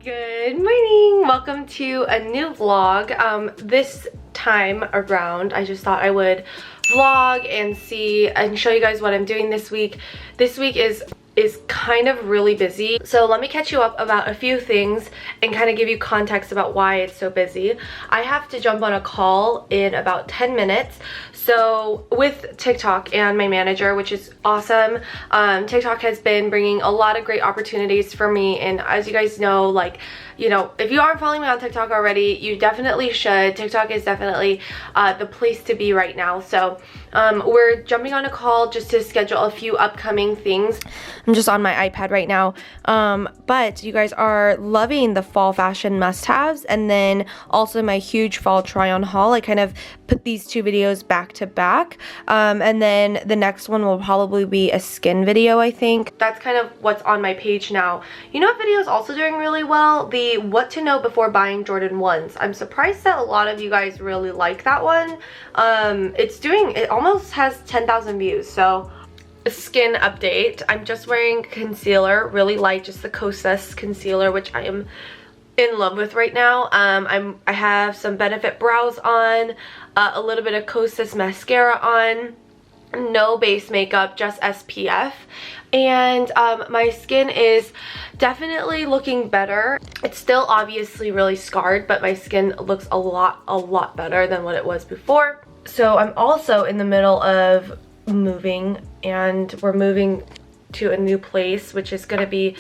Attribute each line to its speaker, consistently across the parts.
Speaker 1: Good morning! Welcome to a new vlog. This time around, I just thought I would vlog and show you guys what I'm doing this week. This week is kind of really busy, so let me catch you up about a few things and kind of give you context about why it's so busy. I have to jump on a call in about 10 minutes, so with TikTok and my manager, which is awesome. TikTok has been bringing a lot of great opportunities for me, and as you guys know, like, you know, if you aren't following me on TikTok already, you definitely should. TikTok is definitely the place to be right now. So we're jumping on a call just to schedule a few upcoming things. I'm just on my iPad right now, but you guys are loving the fall fashion must-haves, and then also my huge fall try-on haul. I kind of put these two videos back to back, and then the next one will probably be a skin video, I think. That's kind of what's on my page now. You know what video is also doing really well? The what to know before buying Jordan 1s. I'm surprised that a lot of you guys really like that one. It almost has 10,000 views, so a skin update. I'm just wearing concealer, really light, just the Kosas concealer, which I am in love with right now. I have some Benefit brows on, a little bit of Kosas mascara on, no base makeup, just SPF, and my skin is definitely looking better. It's still obviously really scarred, but my skin looks a lot better than what it was before. So I'm also in the middle of moving, and we're moving to a new place, which is going to be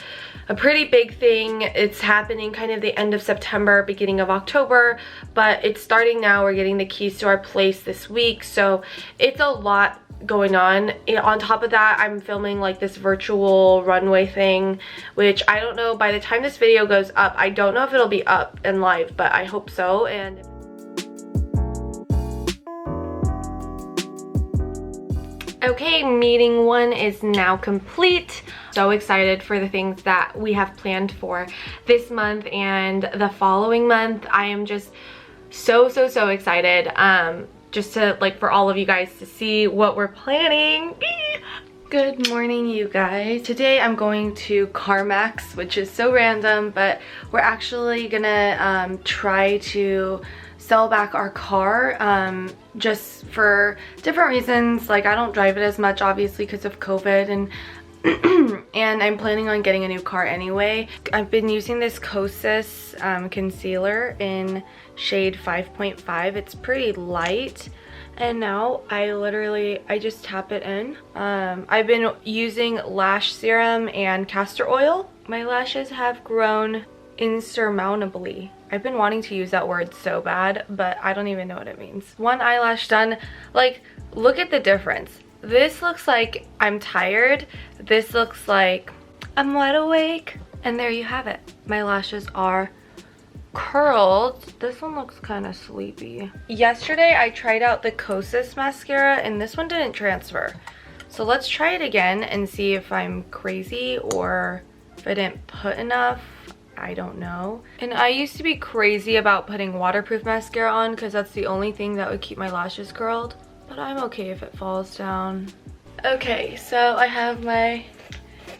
Speaker 1: a pretty big thing. It's happening kind of the end of September, beginning of October, but it's starting now. We're getting the keys to our place this week, so it's a lot going on. On top of that, I'm filming like this virtual runway thing, which I don't know, by the time this video goes up, I don't know if it'll be up and live, but I hope so. And okay, meeting one is now complete. So excited for the things that we have planned for this month and the following month. I am just so excited, just to, like, for all of you guys to see what we're planning. Good morning, you guys. Today I'm going to CarMax, which is so random, but we're actually gonna try to sell back our car, just for different reasons. Like, I don't drive it as much, obviously, because of COVID, and and I'm planning on getting a new car anyway. I've been using this Kosas concealer in shade 5.5. It's pretty light, and now I just tap it in. I've been using lash serum and castor oil. My lashes have grown insurmountably. I've been wanting to use that word so bad, but I don't even know what it means. One eyelash done. Like, look at the difference. This looks like I'm tired. This looks like I'm wide awake. And there you have it. My lashes are curled. This one looks kind of sleepy. Yesterday I tried out the Kosas mascara, and this one didn't transfer. So let's try it again and see if I'm crazy or if I didn't put enough. I don't know. And I used to be crazy about putting waterproof mascara on because that's the only thing that would keep my lashes curled. But I'm okay if it falls down. Okay, so I have my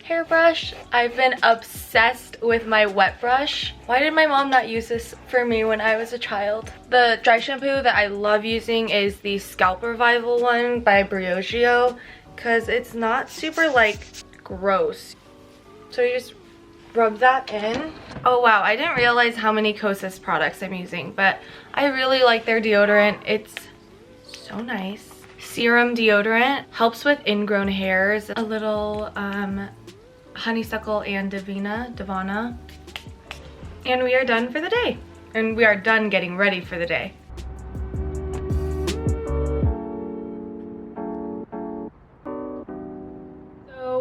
Speaker 1: hairbrush. I've been obsessed with my wet brush. Why did my mom not use this for me when I was a child? The dry shampoo that I love using is the Scalp Revival one by Briogeo, because it's not super, like, gross. So you just rub that in. Oh wow, I didn't realize how many Kosas products I'm using, but I really like their deodorant. It's so nice. Serum deodorant helps with ingrown hairs. A little honeysuckle and Divana. And we are done for the day. And we are done getting ready for the day.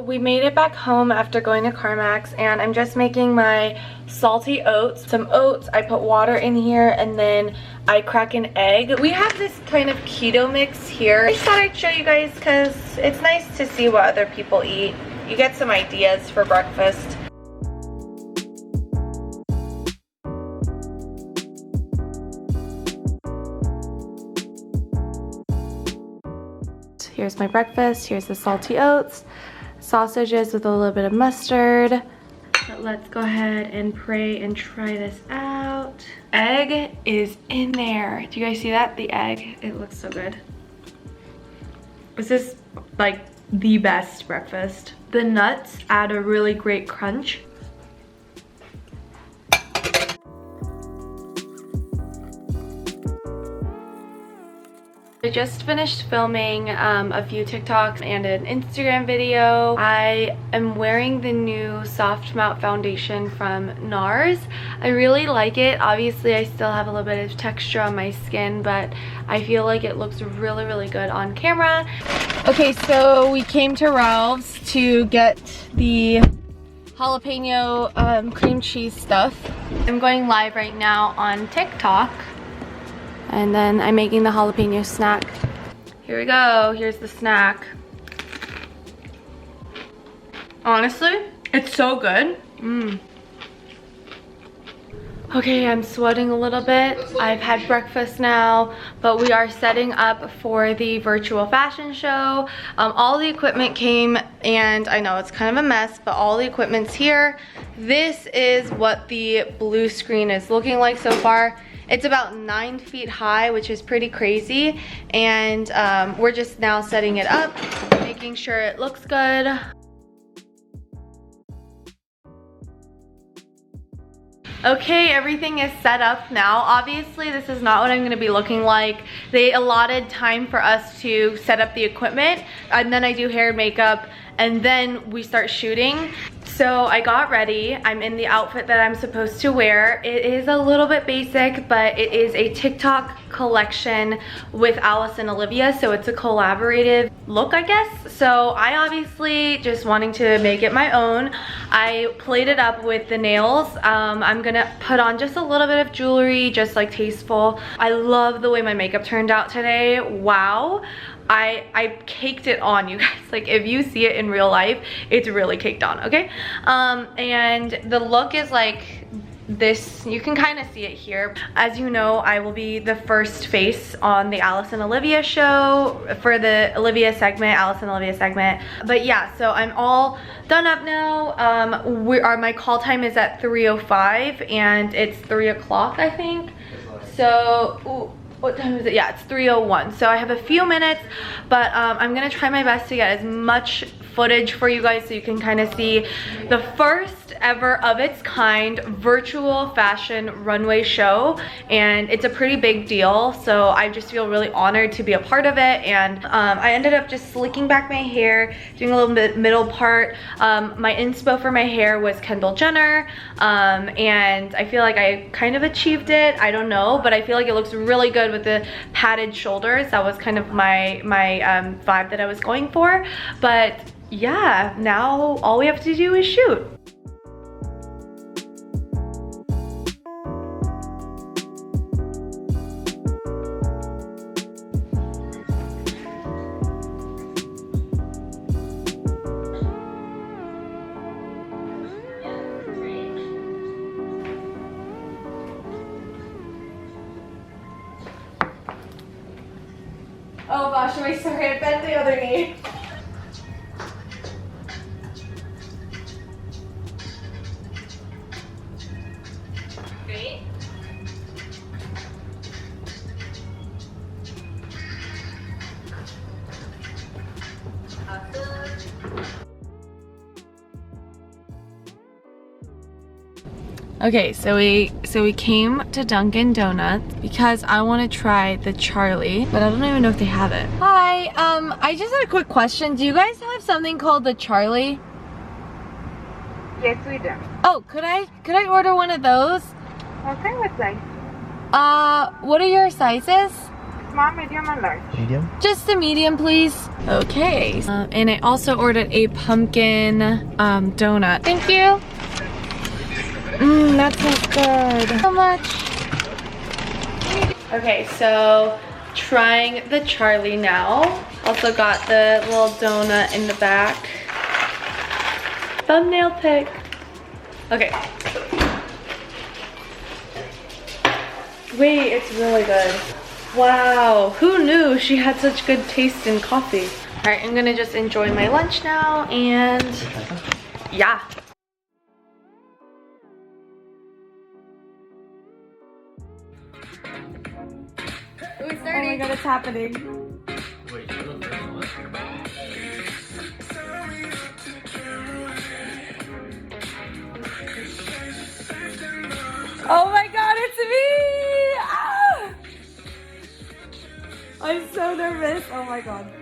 Speaker 1: We made it back home after going to CarMax, and I'm just making my salty oats. Some oats, I put water in here, and then I crack an egg. We have this kind of keto mix here. I just thought I'd show you guys because it's nice to see what other people eat. You get some ideas for breakfast. Here's my breakfast. Here's the salty oats. Sausages with a little bit of mustard, a let's go ahead and pray and try this out. Egg is in there. Do you guys see that? The egg, it looks so good. This is like the best breakfast. The nuts add a really great crunch. I just finished filming a few TikToks and an Instagram video. I am wearing the new Soft Matte Foundation from NARS. I really like it. Obviously, I still have a little bit of texture on my skin, but I feel like it looks really, really good on camera. Okay, so we came to Ralph's to get the jalapeno cream cheese stuff. I'm going live right now on TikTok. And then I'm making the jalapeno snack. Here we go, here's the snack. Honestly, it's so good. Okay, I'm sweating a little bit. I've had breakfast now, but we are setting up for the virtual fashion show. All the equipment came, and I know it's kind of a mess, but all the equipment's here. This is what the blue screen is looking like so far. It's about 9 feet high, which is pretty crazy. And we're just now setting it up, making sure it looks good. Okay, everything is set up now. Obviously, this is not what I'm gonna be looking like. They allotted time for us to set up the equipment, and then I do hair and makeup, and then we start shooting. So I got ready. I'm in the outfit that I'm supposed to wear. It is a little bit basic, but it is a TikTok collection with Alice and Olivia, so it's a collaborative look, I guess. So I obviously just wanting to make it my own. I played it up with the nails. I'm gonna put on just a little bit of jewelry, just like tasteful. I love the way my makeup turned out today. Wow. I caked it on, you guys. Like, if you see it in real life, it's really caked on, okay? And the look is like this. You can kind of see it here. As you know, I will be the first face on the Alice and Olivia show for the Olivia segment, Alice and Olivia segment. But yeah, so I'm all done up now. My call time is at 3:05 and it's 3 o'clock, I think. So, ooh, what time is it? Yeah, it's 3:01. So I have a few minutes, but I'm gonna try my best to get as much footage for you guys so you can kind of see the first ever of its kind virtual fashion runway show, and it's a pretty big deal, so I just feel really honored to be a part of it. And I ended up just slicking back my hair, doing a little bit middle part. My inspo for my hair was Kendall Jenner, and I feel like I kind of achieved it. I don't know, but I feel like it looks really good with the padded shoulders. That was kind of my vibe that I was going for. But yeah, now all we have to do is shoot. Oh gosh, am I sorry? I bent the other knee. Great. Okay, so we came to Dunkin' Donuts because I want to try the Charlie, but I don't even know if they have it. Hi, I just had a quick question. Do you guys have something called the Charlie?
Speaker 2: Yes, we do.
Speaker 1: Oh, could I order one of those?
Speaker 2: Okay, what size?
Speaker 1: What are your sizes?
Speaker 2: Small, medium, and large.
Speaker 3: Medium?
Speaker 1: Just a medium, please. Okay. And I also ordered a pumpkin donut. Thank you. That sounds good. So much. Okay, so trying the Charlie now. Also got the little donut in the back. Thumbnail pic. Okay. Wait, it's really good. Wow, who knew she had such good taste in coffee? All right, I'm gonna just enjoy my lunch now, and yeah. we're starting.
Speaker 3: Oh my god, it's happening.
Speaker 4: Wait, you're the first one.
Speaker 3: Oh my god, it's me! Ah! I'm so nervous. Oh my god.